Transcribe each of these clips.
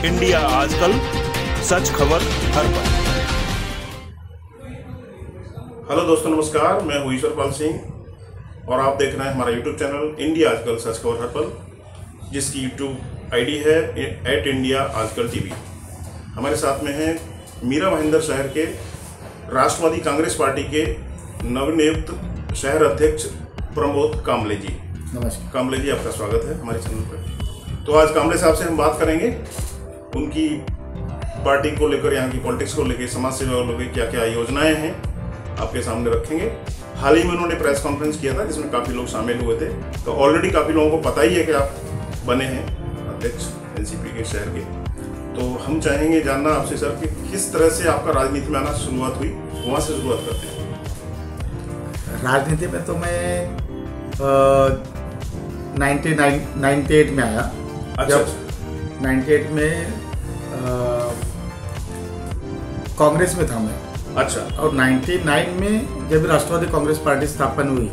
India आजकल, सच खबर हर पल। हेलो दोस्तों, नमस्कार। मैं हूं ईश्वरपाल सिंह और आप देख रहे हैं हमारा यूट्यूब चैनल इंडिया आजकल, सच खबर हर पल, जिसकी यूट्यूब आईडी है @इंडिया आजकल टीवी। हमारे साथ में हैं मीरा भाईंदर शहर के राष्ट्रवादी कांग्रेस पार्टी के नवनियुक्त शहर अध्यक्ष प्रमोद कामले जी। नमस्कार कामले जी, आपका स्वागत है हमारे चैनल पर। तो आज कामले साहब से हम बात करेंगे उनकी पार्टी को लेकर, यहाँ की पॉलिटिक्स को लेकर, समाज सेवा को लेकर क्या क्या योजनाएं हैं आपके सामने रखेंगे। हाल ही में उन्होंने प्रेस कॉन्फ्रेंस किया था जिसमें काफ़ी लोग शामिल हुए थे। तो ऑलरेडी काफ़ी लोगों को पता ही है कि आप बने हैं अध्यक्ष एनसीपी के शहर के। तो हम चाहेंगे जानना आपसे सर कि किस तरह से आपका राजनीति में आना शुरुआत हुई, वहाँ से शुरुआत करते हैं। राजनीति में तो मैं 98 में आया। अच्छा, जब 98 में कांग्रेस में था मैं। अच्छा। और 99 में जब राष्ट्रवादी कांग्रेस पार्टी स्थापन हुई,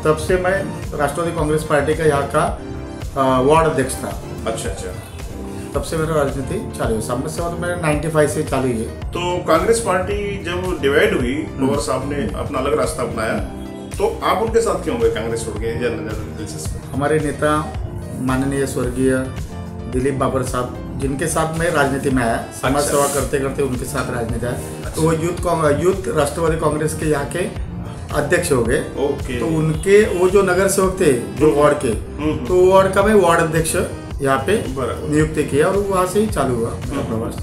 तब से मैं राष्ट्रवादी कांग्रेस पार्टी का यहाँ का वार्ड अध्यक्ष था। अच्छा अच्छा। तब से मेरा राजनीति चालू है। सामने से और मेरा 95 से चालू है। तो कांग्रेस पार्टी जब डिवाइड हुई, पवार साहब ने अपना अलग रास्ता अपनाया, तो आप उनके साथ क्यों गए कांग्रेस छोड़ के? दिलचस्प। हमारे नेता माननीय स्वर्गीय दिलीप बाबर साहब, जिनके साथ मैं राजनीति में आया, समाज सेवा करते करते उनके साथ राजनीति आया। तो वो यूथ राष्ट्रवादी कांग्रेस के यहाँ के अध्यक्ष हो गए। तो उनके वो जो नगर सेवक थे जो वार्ड के, तो वार्ड का मैं वार्ड अध्यक्ष यहाँ पे नियुक्त किया और वहाँ से ही चालू हुआ मेरा प्रवास।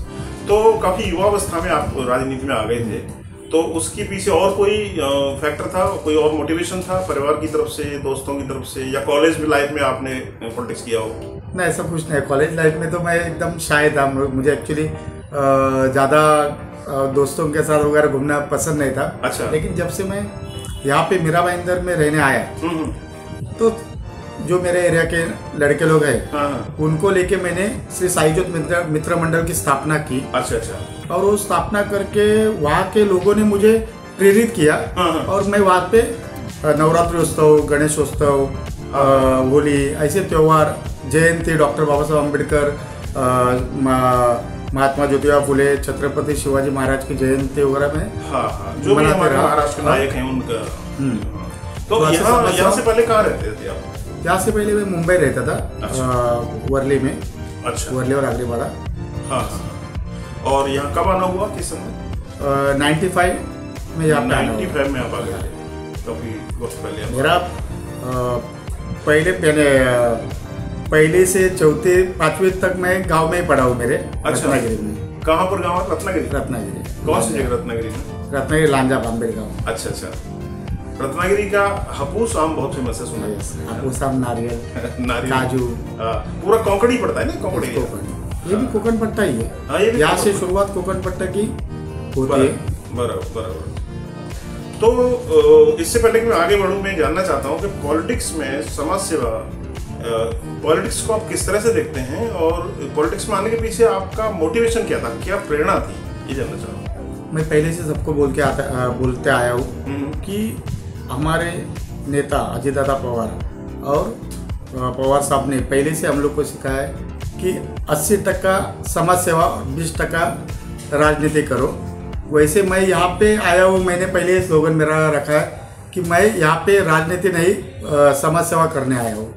तो काफी युवावस्था में आप राजनीति में आ गए थे, तो उसके पीछे और कोई फैक्टर था, कोई और मोटिवेशन था परिवार की तरफ से, दोस्तों की तरफ से, या कॉलेज लाइफ में आपने पॉलिटिक्स किया हो? नहीं, ऐसा कुछ नहीं। कॉलेज लाइफ में तो मैं एकदम शाय था। मुझे एक्चुअली ज़्यादा दोस्तों के साथ वगैरह घूमना पसंद नहीं था। अच्छा। लेकिन जब से मैं यहाँ पे मीरा भाईंदर में रहने आया, तो जो मेरे एरिया के लड़के लोग हैं, उनको लेके मैंने श्री साईज्योत मित्र मंडल की स्थापना की। अच्छा अच्छा। और वो स्थापना करके वहाँ के लोगों ने मुझे प्रेरित किया। और मैं वहाँ पे नवरात्रि उत्सव, गणेश उत्सव, होली, ऐसे त्यौहार, जयंती, डॉक्टर बाबा साहब अम्बेडकर, महात्मा ज्योतिबा फुले, छत्रपति शिवाजी महाराज की जयंती वगैरह में जो महाराष्ट्र नायक हैं उनका। तो यहाँ से पहले कहाँ रहते थे आप? यहाँ से पहले मैं मुंबई रहता था। अच्छा। वर्ली में। अच्छा। वर्ली और आगरीवाड़ा। हाँ। और यहाँ कब आना हुआ, किस समय? 95 में यहाँ 95 में आप आ गए, काफी वक्त पहले। मेरा पहले से चौथे 5वीं तक मैं गांव में ही पढ़ा हूँ मेरे। अच्छा। रत्नागिरी में। कहाँ पर गाँव है? रत्नागिरी। रत्नागिरी। कौन सी जगह रत्नागिरी में? रत्नागिरी लांजा बाम्बेड़ गाँव। अच्छा अच्छा। रत्नागिरी का हापुस आम बहुत फेमस है, सुना है। हापुस आम, नारियल, काजू, पूरा कोंकणी पड़ता है ना? कोंकणी। ये भी कोकण पट्टा ही है। यहाँ से शुरुआत कोकण पट्टा की होती है। बराबर। तो इससे पहले कि मैं आगे बढ़ूं, मैं जानना चाहता हूं कि पॉलिटिक्स में समाज सेवा, पॉलिटिक्स को आप किस तरह से देखते हैं, और पॉलिटिक्स में आने के पीछे आपका मोटिवेशन क्या था, क्या प्रेरणा थी, ये जानना चाहता हूँ। मैं पहले से सबको बोलते आया हूँ कि हमारे नेता अजय दादा पवार और पवार साहब ने पहले से हम लोग को सिखाया है कि 80% समाज सेवा, 20% राजनीति करो। वैसे मैं यहाँ पे आया हूँ, मैंने पहले स्लोगन मेरा रखा है कि मैं यहाँ पे राजनीति नहीं, समाज सेवा करने आया हूँ।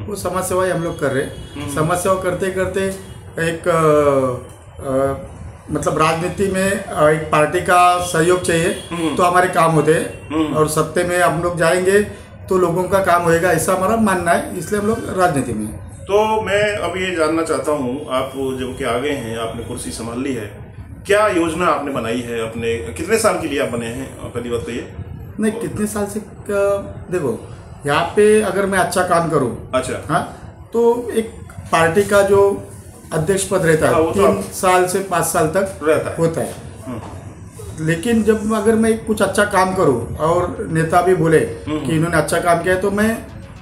वो समाज सेवा ही हम लोग कर रहे हैं। समाज सेवा करते करते एक मतलब राजनीति में एक पार्टी का सहयोग चाहिए तो हमारे काम होते हैं, और सत्ते में हम लोग जाएंगे तो लोगों का काम होएगा, ऐसा हमारा मानना है। इसलिए हम लोग राजनीति में। तो मैं अब ये जानना चाहता हूँ, आप जब के आ गए हैं, आपने कुर्सी संभाल ली है, क्या योजना आपने बनाई है? अपने कितने साल के लिए आप बने हैं, पहली बात तो ये? नहीं, कितने साल से देखो, यहाँ पे अगर मैं अच्छा काम करूँ, अच्छा, हाँ, तो एक पार्टी का जो अध्यक्ष पद रहता है 3 साल से 5 साल तक होता है। लेकिन जब अगर मैं कुछ अच्छा काम करूँ और नेता भी बोले कि इन्होंने अच्छा काम किया है, तो मैं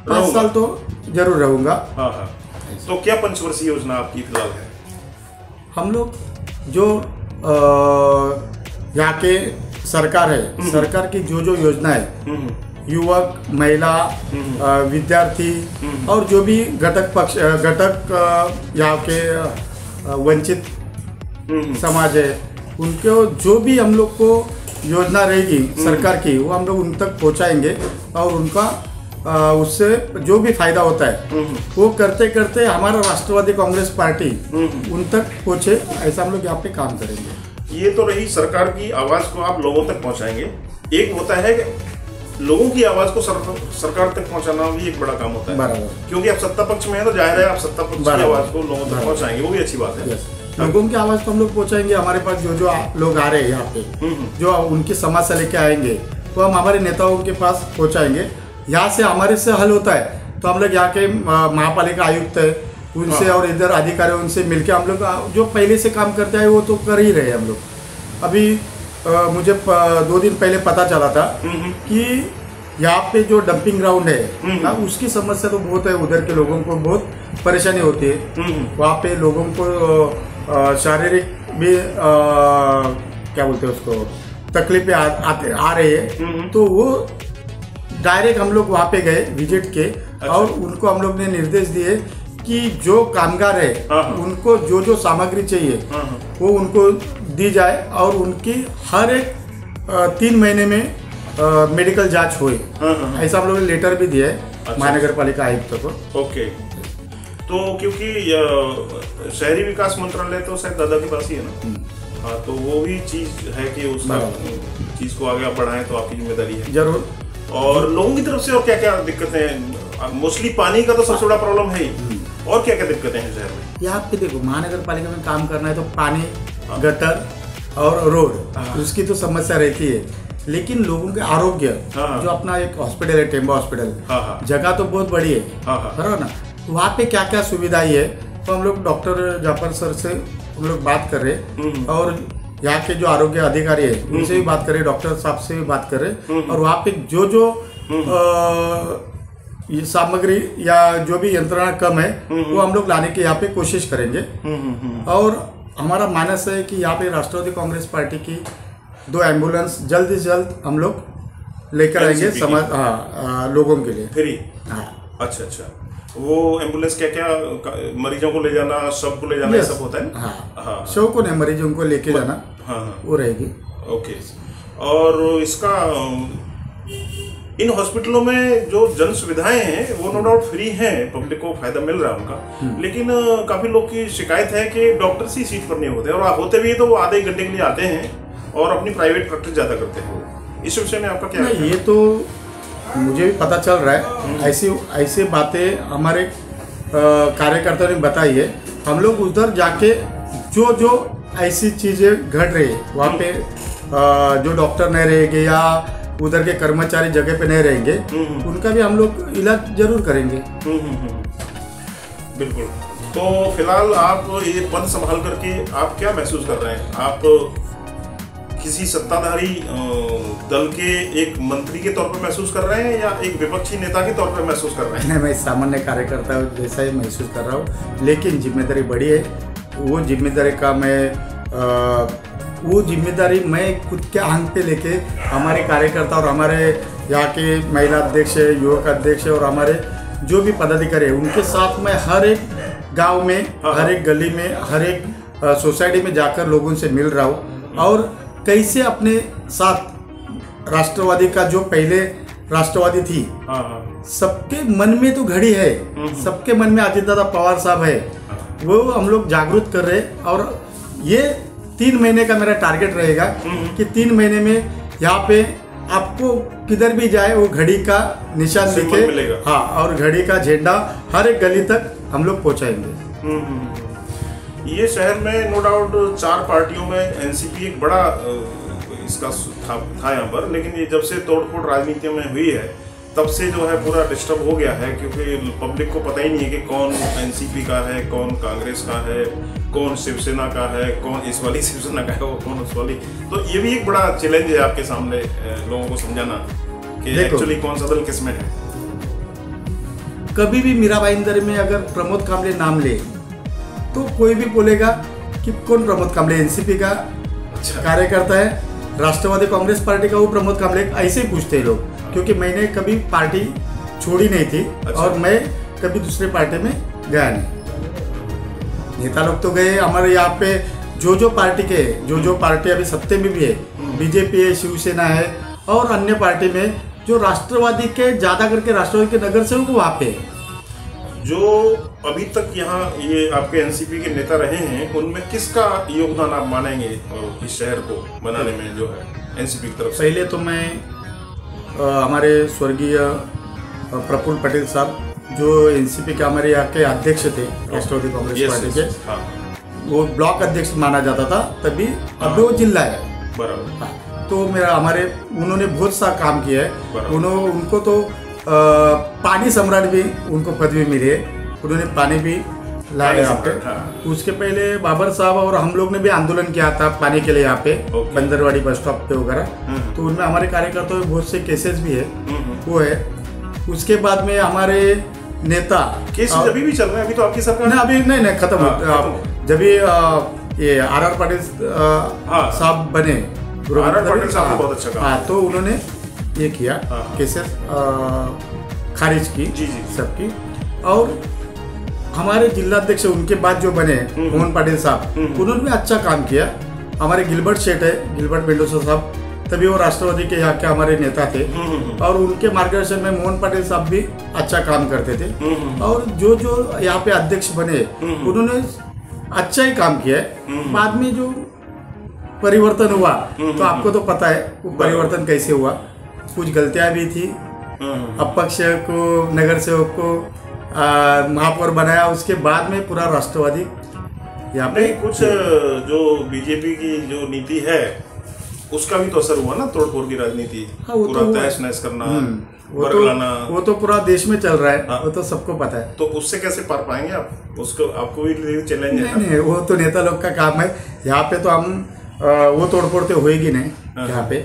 5 साल तो जरूर रहूँगा। तो क्या पंचवर्षीय योजना आपकी फिलहाल है? हम लोग जो यहाँ के सरकार है, सरकार की जो योजना है, युवक, महिला, विद्यार्थी और जो भी घटक यहाँ के वंचित समाज है, उनको जो भी हम लोग को योजना रहेगी सरकार की वो हम लोग उन तक पहुंचाएंगे और उनका उससे जो भी फायदा होता है वो करते करते हमारा राष्ट्रवादी कांग्रेस पार्टी उन तक पहुंचे, ऐसा हम लोग यहाँ पे काम करेंगे। ये तो रही सरकार की आवाज को आप लोगों तक पहुंचाएंगे। एक होता है कि लोगों की आवाज को सरकार तक पहुंचाना भी एक बड़ा काम होता है, बराबर, क्योंकि आप सत्ता पक्ष में है तो जाहिर है आप सत्ता पक्ष की आवाज को लोगों तक पहुंचाएंगे, वो भी अच्छी बात है। लोगों की आवाज को हम लोग पहुंचाएंगे। हमारे पास जो जो लोग आ रहे हैं यहाँ पे, जो उनकी समस्या लेके आएंगे तो हम हमारे नेताओं के पास पहुंचाएंगे। यहाँ से हमारे से हल होता है तो हम लोग यहाँ के महापालिका आयुक्त है उनसे और इधर अधिकारी उनसे मिलके हम लोग जो पहले से काम करते हैं वो तो कर ही रहे हैं हम लोग। अभी मुझे 2 दिन पहले पता चला था कि यहाँ पे जो डंपिंग ग्राउंड है उसकी समस्या तो बहुत है, उधर के लोगों को बहुत परेशानी होती है। वहाँ पे लोगों को शारीरिक भी क्या बोलते हैं उसको तकलीफें आ रही है, तो वो डायरेक्ट हम लोग वहाँ पे गए विजिट के। अच्छा। और उनको हम लोग ने निर्देश दिए कि जो कामगार है उनको जो जो सामग्री चाहिए वो उनको दी जाए और उनकी हर एक 3 महीने में मेडिकल जांच हुई, ऐसा हम लोग ने लेटर भी दिया है। अच्छा। महानगर पालिका आयुक्त को। ओके, तो क्योंकि शहरी विकास मंत्रालय तो शायद दादा के पास ही है ना, हाँ, तो वो भी चीज है कि उस चीज को आगे आप बढ़ाएं तो आपकी जिम्मेदारी है जरूर। और लोगों की तरफ से और क्या क्या दिक्कतें हैं? मोस्टली पानी का तो सबसे बड़ा प्रॉब्लम है ही, और क्या क्या दिक्कतें हैं शहर में? यहाँ पे देखो महानगर पालिका में काम करना है तो पानी, गटर और रोड, उसकी तो समस्या रहती है, लेकिन लोगों के आरोग्य, जो अपना एक हॉस्पिटल है टेम्बा हॉस्पिटल, जगह तो बहुत बड़ी है, बराबर ना, वहाँ पे क्या क्या सुविधाएं है तो हम लोग डॉक्टर जाफर सर से हम लोग बात कर रहे और यहाँ के जो आरोग्य अधिकारी है उनसे भी बात करें, डॉक्टर साहब से भी बात करें और वहाँ पे जो जो ये सामग्री या जो भी यंत्रणा कम है वो हम लोग लाने की यहाँ पे कोशिश करेंगे। और हमारा मानस है कि यहाँ पे राष्ट्रवादी कांग्रेस पार्टी की 2 एम्बुलेंस जल्द से जल्द हम लोग लेकर आएंगे समाज लोगों के लिए फ्री। हाँ, अच्छा अच्छा, वो एम्बुलेंस क्या क्या मरीजों को ले जाना, सब को ले जाना, सब होता है? हाँ, सब को नहीं, मरीजों को लेके जाना, वो रहेगी। ओके, और इसका इन हॉस्पिटलों में जो जन सुविधाएं हैं वो नो डाउट फ्री हैं, पब्लिक को फायदा मिल रहा है उनका, लेकिन काफी लोग की शिकायत है कि डॉक्टर सी सीट पर नहीं होते, और होते भी तो वो आधे घंटे के लिए आते हैं और अपनी प्राइवेट प्रैक्टिस ज्यादा करते हैं। इस विषय में आपका क्या है? ये तो मुझे भी पता चल रहा है, ऐसी बातें हमारे कार्यकर्ताओं ने बताई है। हम लोग उधर जाके जो जो ऐसी चीजें घट रही है वहाँ पे जो डॉक्टर नहीं रहेंगे या उधर के कर्मचारी जगह पे नहीं रहेंगे, उनका भी हम लोग इलाज जरूर करेंगे। बिल्कुल। तो फिलहाल आप ये पद संभाल करके आप क्या महसूस कर रहे हैं? आप किसी सत्ताधारी दल के एक मंत्री के तौर पर महसूस कर रहे हैं या एक विपक्षी नेता के तौर पर महसूस कर रहे हैं? नहीं, मैं सामान्य कार्यकर्ता जैसा ही महसूस कर रहा हूँ, लेकिन जिम्मेदारी बड़ी है। वो जिम्मेदारी का वो जिम्मेदारी मैं खुद के आंख पे लेके हमारे कार्यकर्ता और हमारे यहाँ के महिला अध्यक्ष, युवक अध्यक्ष और हमारे जो भी पदाधिकारी है उनके साथ मैं हर एक गांव में, हर एक गली में, हर एक सोसाइटी में जाकर लोगों से मिल रहा हूँ और कैसे अपने साथ राष्ट्रवादी का जो पहले राष्ट्रवादी थी सबके मन में तो घड़ी है, सबके मन में अजितदादा पवार साहब है, वो हम लोग जागरूक कर रहे। और ये 3 महीने का मेरा टारगेट रहेगा कि 3 महीने में यहाँ पे आपको किधर भी जाए वो घड़ी का निशान दिखे, हाँ, और घड़ी का झंडा हर एक गली तक हम लोग पहुँचाएंगे। ये शहर में नो डाउट 4 पार्टियों में एनसीपी एक बड़ा इसका था यहाँ पर, लेकिन ये जब से तोड़फोड़ राजनीति में हुई है तब से जो है पूरा डिस्टर्ब हो गया है, क्योंकि पब्लिक को पता ही नहीं है कि कौन एनसीपी का है, कौन कांग्रेस का है, कौन शिवसेना का है, कौन इस वाली शिवसेना का है, वो कौन उस वाली। तो ये भी एक बड़ा चैलेंज है आपके सामने लोगों को समझाना कि एक्चुअली कौन सा दल किसमें है। कभी भी मीरा भाईंदर में अगर प्रमोद कामले नाम ले तो कोई भी बोलेगा कि कौन प्रमोद कामले, एनसीपी का कार्यकर्ता है, राष्ट्रवादी कांग्रेस पार्टी का वो प्रमोद कामले, ऐसे ही पूछते हैं लोग, क्योंकि मैंने कभी पार्टी छोड़ी नहीं थी और मैं कभी दूसरे पार्टी में गया नहीं। नेता लोग तो गए हमारे यहाँ पे, जो पार्टी के जो पार्टी अभी सत्ते में भी है, बीजेपी है, शिवसेना है और अन्य पार्टी में जो राष्ट्रवादी के ज़्यादा करके राष्ट्रवादी के नगर सेवक वहाँ पे है। जो अभी तक यहाँ ये आपके एनसीपी के नेता रहे हैं, उनमें किसका योगदान आप मानेंगे इस शहर को बनाने में जो है एनसीपी की तरफ से? पहले तो मैं हमारे स्वर्गीय प्रफुल्ल पटेल साहब जो एनसीपी के हमारे यहाँ के अध्यक्ष थे राष्ट्रवादी कांग्रेस पार्टी के, वो ब्लॉक अध्यक्ष माना जाता था तभी, अब वो जिला है बराबर। तो मेरा उन्होंने बहुत सा काम किया है। उनको तो पानी सम्राट भी उनको पदवी मिली है, उन्होंने पानी भी लाया यहाँ पे। उसके पहले बाबर साहब और हम लोग ने भी आंदोलन किया था पानी के लिए यहाँ पे, बंदरवाड़ी बस स्टॉप पे वगैरह, तो उनमें हमारे कार्यकर्ताओं में बहुत से केसेस भी है, वो है। उसके बाद में हमारे नेता केस अभी भी चल रहे हैं, अभी तो आपकी सरकार नहीं, अभी नहीं खत्म हो। जब ये आर पाटिल साहब बने, पाटिल साहब बहुत अच्छा काम, तो उन्होंने ये किया, केसेस खारिज की सबकी। और हमारे जिलाध्यक्ष उनके बाद जो बने मोहन पाटिल साहब, उन्होंने भी अच्छा काम किया। हमारे गिलबर्ट शेठ है, गिलबर्ट मेंडोसा साहब, तभी वो राष्ट्रवादी के यहाँ के हमारे नेता थे और उनके मार्गदर्शन में मोहन पाटिल साहब भी अच्छा काम करते थे। और जो यहाँ पे अध्यक्ष बने उन्होंने अच्छा ही काम किया है। बाद में जो परिवर्तन हुआ तो आपको तो पता है वो परिवर्तन कैसे हुआ, कुछ गलतियां भी थी। अपक्ष को, नगर सेवक को महापौर बनाया, उसके बाद में पूरा राष्ट्रवादी यहाँ पे कुछ जो बीजेपी की जो नीति है उसका भी तो असर हुआ ना, तोड़फोड़ की राजनीति, पूरा तहस नहस करना, वो तो पूरा देश में चल रहा है, वो तो सबको पता है। तो उससे कैसे पार पाएंगे आप? उसको आपको भी चैलेंज है? नहीं, वो तो नेता लोग का काम है। यहाँ पे तो हम वो तोड़फोड़ तो होएगी नहीं। यहाँ पे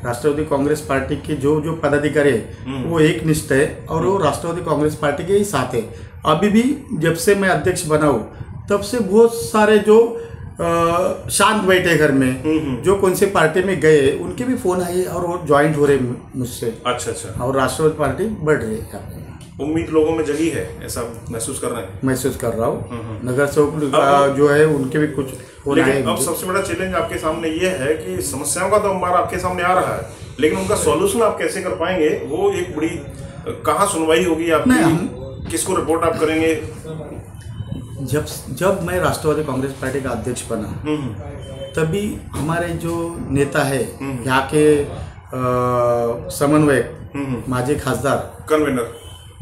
राष्ट्रवादी कांग्रेस पार्टी के जो पदाधिकारी है वो एक निष्ठ है और वो राष्ट्रवादी कांग्रेस पार्टी के ही साथ है। अभी भी जब से मैं अध्यक्ष बना हूँ तब से बहुत सारे जो शांत बैठे घर में, जो कौन से पार्टी में गए, उनके भी फोन आए और वो ज्वाइंट हो रहे मुझसे। अच्छा। और राष्ट्रवादी पार्टी बढ़ रही है। उम्मीद लोगों में जगी है, ऐसा महसूस कर रहे हैं? महसूस कर रहा हूँ। नगर सेवक जो है उनके भी कुछ हो रहा है। अब सबसे बड़ा चैलेंज आपके सामने ये है कि समस्याओं का तो अंबार आपके सामने आ रहा है, लेकिन उनका सॉल्यूशन आप कैसे कर पाएंगे? वो एक बड़ी कहाँ सुनवाई होगी आपकी, किसको रिपोर्ट आप करेंगे? जब मैं राष्ट्रवादी कांग्रेस पार्टी का अध्यक्ष बना तभी हमारे जो नेता है यहाँ के समन्वयक माजी खासदार, कन्वेनर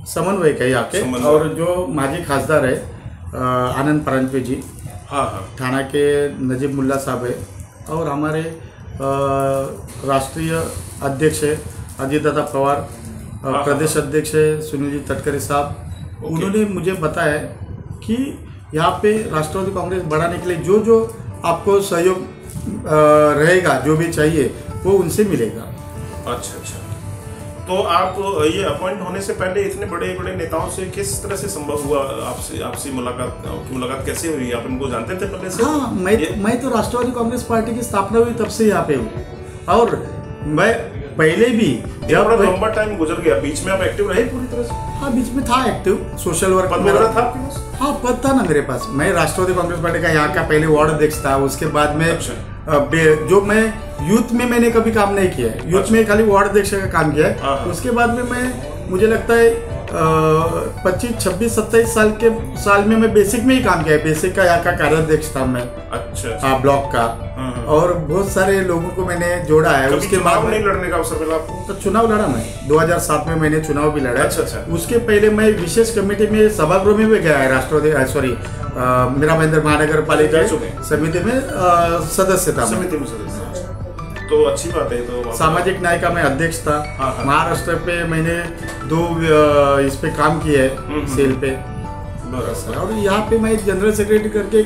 समन्वयक है यहाँ के, और जो माजी खासदार है आनंद परांजपे जी, थाना के नजीब मुल्ला साहब है, और हमारे राष्ट्रीय अध्यक्ष है अजीत दादा पवार, प्रदेश अध्यक्ष है सुनील जी तटकरे साहब। उन्होंने मुझे बताया कि यहाँ पे राष्ट्रवादी कांग्रेस बढ़ाने के लिए जो आपको सहयोग रहेगा, जो भी चाहिए वो उनसे मिलेगा। अच्छा। तो आप ये अपॉइंट होने से पहले इतने बड़े बड़े नेताओं से किस तरह से संभव हुआ? आपसे मुलाकात कैसे हुई? आप इनको जानते थे पहले से? हाँ, मैं तो राष्ट्रवादी कांग्रेस पार्टी की स्थापना हुई तब से यहाँ पे हूँ, और मैं पहले भी जब लंबा टाइम गुजर गया, बीच में आप एक्टिव रहे पूरी तरह से? हाँ, बीच में था एक्टिव, सोशल वर्क वगैरह था आपके पास? हाँ, पद था ना मेरे पास। मैं राष्ट्रवादी कांग्रेस पार्टी का यहाँ का पहले वार्ड अध्यक्ष था। उसके बाद में जो मैं यूथ में मैंने कभी काम नहीं किया है, यूथ में खाली वार्ड अध्यक्ष का काम किया है। उसके बाद में मुझे लगता है 25, 26, 27 साल में मैं बेसिक में ही काम किया है। बेसिक का यहाँ का कार्याध्यक्ष था मैं, अच्छा, ब्लॉक का, और बहुत सारे लोगों को मैंने जोड़ा है। उसके बाद नहीं लड़ने का अवसर मिला आपको? तो चुनाव लड़ा मैं 2007 में, मैंने चुनाव भी लड़ा। अच्छा। उसके पहले मैं विशेष कमेटी में सभागृह में भी गया है, राष्ट्रवादी मीरा भाईंदर महानगर पालिका समिति में सदस्य था। तो अच्छी बात है। तो सामाजिक न्याय का मैं अध्यक्ष था। महाराष्ट्र पे मैंने 2 इस पे काम किया है, सेल पे, और यहाँ पे मैं जनरल सेक्रेटरी करके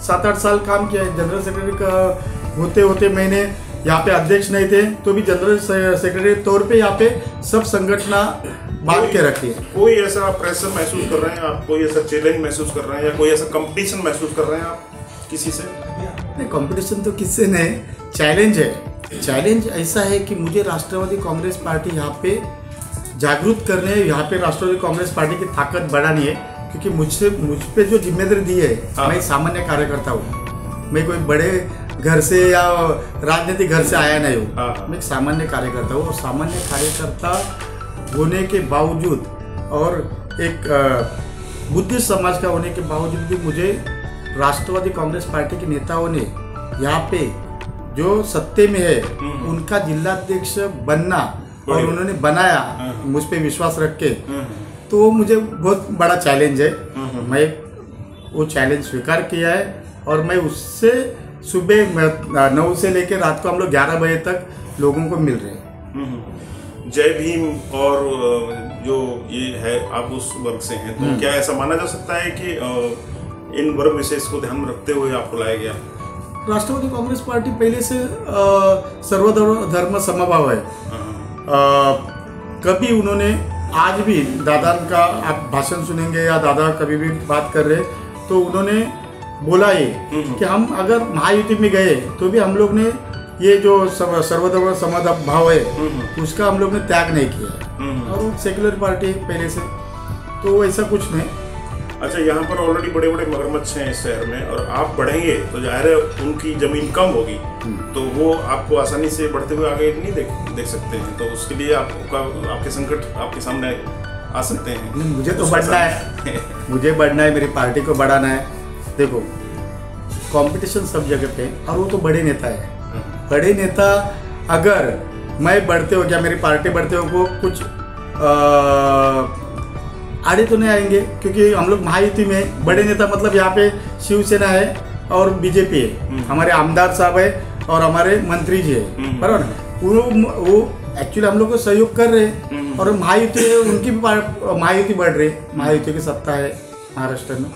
7-8 साल काम किया है। जनरल सेक्रेटरी का होते होते मैंने यहाँ पे अध्यक्ष नहीं थे तो भी जनरल सेक्रेटरी तौर पे यहाँ पे सब संगठना बांध के रखी है। कोई ऐसा प्रेशर महसूस कर रहे हैं आप? कोई ऐसा चैलेंज महसूस कर रहे हैं या कोई ऐसा कंपटीशन महसूस कर रहे हैं आप किसी से? नहीं, कंपटीशन तो किससे नहीं, चैलेंज है। चैलेंज ऐसा है कि मुझे राष्ट्रवादी कांग्रेस पार्टी यहाँ पे जागरूक करने, यहाँ पे राष्ट्रवादी कांग्रेस पार्टी की ताकत बढ़ानी है। क्योंकि मुझ पे जो जिम्मेदारी दी है, हाँ। मैं सामान्य कार्यकर्ता हूँ, मैं कोई बड़े घर से या राजनीतिक घर से आया नहीं हूँ। हाँ। मैं एक सामान्य कार्यकर्ता हूँ, और सामान्य कार्यकर्ता होने के बावजूद और एक बुद्धिस्ट समाज का होने के बावजूद भी मुझे राष्ट्रवादी कांग्रेस पार्टी के नेताओं ने यहाँ पे जो सत्ते में है उनका जिलाध्यक्ष बनना, और उन्होंने बनाया मुझ पे विश्वास रख के, तो वो मुझे बहुत बड़ा चैलेंज है। मैं वो चैलेंज स्वीकार किया है, और मैं उससे सुबह 9 से लेकर रात को हम लोग 11 बजे तक लोगों को मिल रहे हैं। जय भीम और जो ये है आप उस वर्ग से हैं, तो क्या ऐसा माना जा सकता है कि इन वर्ग विशेष को ध्यान में रखते हुए आपको लाया गया? राष्ट्रवादी कांग्रेस पार्टी पहले से सर्वधर्म समभाव है। कभी उन्होंने, आज भी दादा का आप भाषण सुनेंगे या दादा कभी भी बात कर रहे तो उन्होंने बोला ये कि हम अगर महायुति में गए तो भी हम लोग ने ये जो सर्वधर्म समभाव है उसका हम लोग ने त्याग नहीं किया, और वो सेक्युलर पार्टी है पहले से, तो ऐसा कुछ नहीं। अच्छा, यहाँ पर ऑलरेडी बड़े बड़े मगरमच्छ हैं इस शहर में, और आप बढ़ेंगे तो जाहिर है उनकी जमीन कम होगी, तो वो आपको आसानी से बढ़ते हुए आगे नहीं देख सकते हैं, तो उसके लिए आपके संकट आपके सामने आ सकते हैं। मुझे तो बढ़ना है मुझे बढ़ना है, मेरी पार्टी को बढ़ाना है। देखो, कंपटीशन सब जगह पे, और वो तो बड़े नेता है। बड़े नेता अगर मैं बढ़ते हो क्या मेरी पार्टी बढ़ते हो को कुछ आड़े तो नहीं आएंगे, क्योंकि हम लोग महायुति में बड़े नेता मतलब यहाँ पे शिवसेना है और बीजेपी है, हमारे आमदार साहब है और हमारे मंत्री जी है, बराबर ना। वो एक्चुअली हम लोग को सहयोग कर रहे हैं, और महायुति है उनकी भी महायुति बढ़ रही है, महायुति की सत्ता है महाराष्ट्र में।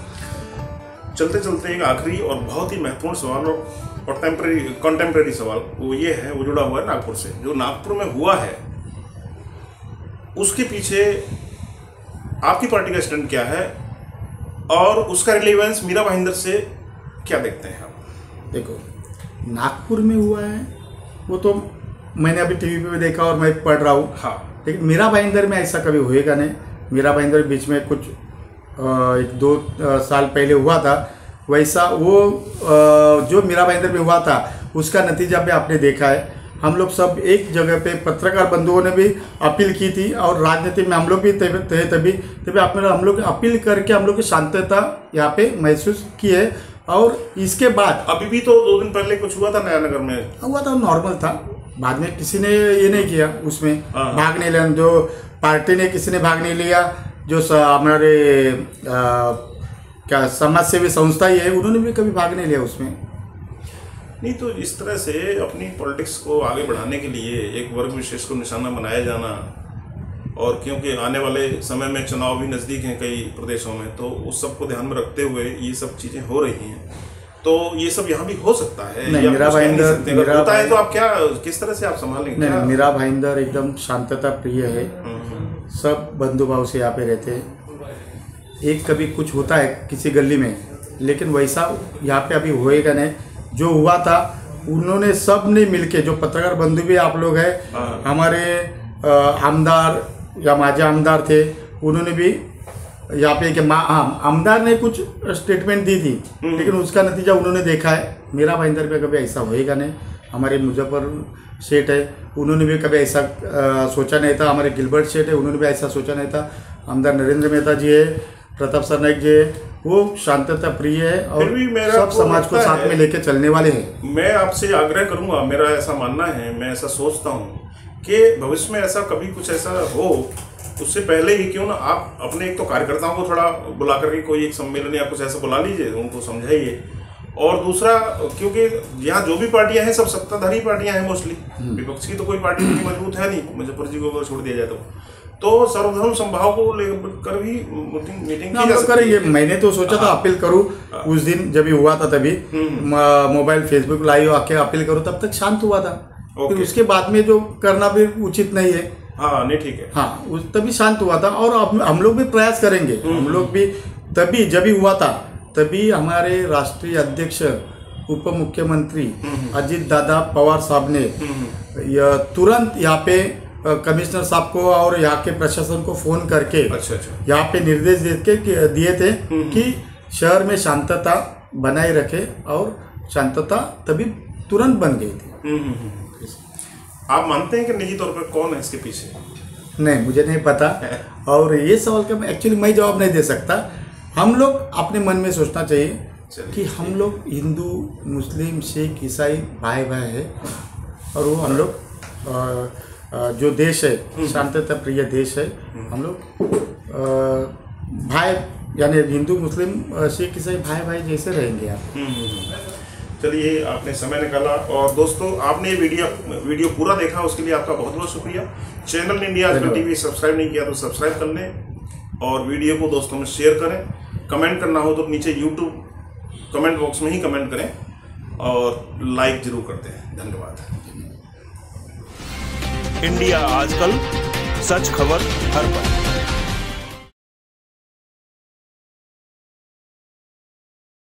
चलते चलते एक आखिरी और बहुत ही महत्वपूर्ण सवाल और कंटेम्प्रेरी सवाल वो ये है, वो जुड़ा हुआ है नागपुर से। जो नागपुर में हुआ है उसके पीछे आपकी पार्टी का स्टैंड क्या है, और उसका रिलेवेंस मीरा भाईंदर से क्या देखते हैं आप? देखो, नागपुर में हुआ है वो तो मैंने अभी टीवी पे भी देखा और मैं पढ़ रहा हूँ। हाँ, लेकिन मीरा भाईंदर में ऐसा कभी होएगा नहीं। मीरा भाईंदर बीच में कुछ 1-2 साल पहले हुआ था, वैसा वो जो मीरा भाईंदर में हुआ था उसका नतीजा भी आपने देखा है। हम लोग सब एक जगह पे, पत्रकार बंधुओं ने भी अपील की थी, और राजनीति में हम लोग भी थे तभी हम लोग अपील करके हम लोग की शांतता यहाँ पे महसूस की है। और इसके बाद अभी भी तो 2 दिन पहले कुछ हुआ था नयानगर में, हुआ था, नॉर्मल था। बाद में किसी ने ये नहीं किया, उसमें भाग नहीं लिया, जो पार्टी ने किसी ने भाग नहीं लिया, जो हमारे क्या समाज सेवी संस्था ही है उन्होंने भी कभी भाग नहीं लिया उसमें। नहीं तो इस तरह से अपनी पॉलिटिक्स को आगे बढ़ाने के लिए एक वर्ग विशेष को निशाना बनाया जाना, और क्योंकि आने वाले समय में चुनाव भी नज़दीक हैं कई प्रदेशों में, तो उस सब को ध्यान में रखते हुए ये सब चीज़ें हो रही हैं, तो ये सब यहाँ भी हो सकता है। मीरा भाईंदर होता है तो आप क्या, किस तरह से आप संभालेंगे? नहीं, मीरा भाईंदर एकदम शांतता प्रिय है, सब बंधु भाव से यहाँ पे रहते हैं। एक कभी कुछ होता है किसी गली में, लेकिन वैसा यहाँ पे अभी होएगा नहीं। जो हुआ था उन्होंने सब ने मिलके, जो पत्रकार बंधु भी आप लोग हैं, हमारे आमदार या माजी आमदार थे, उन्होंने भी यहाँ पे आमदार ने कुछ स्टेटमेंट दी थी, लेकिन उसका नतीजा उन्होंने देखा है। मीरा भाईंदर पे कभी ऐसा होएगा नहीं। हमारे मुजफ्फर सेठ है, उन्होंने भी कभी ऐसा सोचा नहीं था। हमारे गिलबर्ट सेठ है, उन्होंने भी ऐसा सोचा नहीं था। आमदार नरेंद्र मेहता जी है, प्रताप सरनाइक जी है, वो शांतता प्रिय है और सब समाज को साथ में लेके चलने वाले हैं। मैं आपसे आग्रह करूंगा, मेरा ऐसा मानना है, मैं ऐसा सोचता हूँ कि भविष्य में ऐसा कभी कुछ ऐसा हो, उससे पहले ही क्यों ना आप अपने एक तो कार्यकर्ताओं को थोड़ा बुला करके कोई एक सम्मेलन या कुछ ऐसा बुला लीजिए, उनको समझाइए। और दूसरा, क्योंकि यहाँ जो भी पार्टियां हैं सब सत्ताधारी पार्टियां हैं मोस्टली, विपक्ष की तो कोई पार्टी इतनी मजबूत है नहीं, मुजफ्फर जी को छोड़ दिया जाए तो सर्वधर्म संभाव को लेकर भी मीटिंग की जा करेंगे। मैंने तो सोचा था अपील करूं उस दिन जब हुआ था, तभी मोबाइल फेसबुक लाइव आके अपील करूं, तब तक शांत हुआ था। फिर उसके बाद में जो करना भी उचित नहीं है। हाँ, नहीं, ठीक है। हाँ, तभी शांत हुआ था, और हम लोग भी प्रयास करेंगे। हम लोग भी तभी जब भी हुआ था तभी हमारे राष्ट्रीय अध्यक्ष उप मुख्यमंत्री अजीत दादा पवार साहब ने तुरंत यहाँ पे कमिश्नर साहब को और यहाँ के प्रशासन को फोन करके अच्छा। यहाँ पे निर्देश दिए थे कि शहर में शांतता बनाए रखे, और शांतता तभी तुरंत बन गई थी। आप मानते हैं कि निजी तौर पर कौन है इसके पीछे? नहीं, मुझे नहीं पता, और ये सवाल का एक्चुअली मैं जवाब नहीं दे सकता। हम लोग अपने मन में सोचना चाहिए कि हम लोग हिंदू, मुस्लिम, सिख, ईसाई भाई भाई है, और वो हम लोग जो देश है शांतता प्रिय देश है। हम लोग भाई यानी हिंदू, मुस्लिम, सिख, ईसाई भाई भाई जैसे रहेंगे आप। चलिए, आपने समय निकाला, और दोस्तों आपने ये वीडियो पूरा देखा, उसके लिए आपका बहुत बहुत शुक्रिया। चैनल इंडिया आजकल टीवी सब्सक्राइब नहीं किया तो सब्सक्राइब कर लें, और वीडियो को दोस्तों में शेयर करें। कमेंट करना हो तो नीचे यूट्यूब कमेंट बॉक्स में ही कमेंट करें, और लाइक जरूर करते हैं। धन्यवाद। इंडिया आजकल, सच खबर हर पल।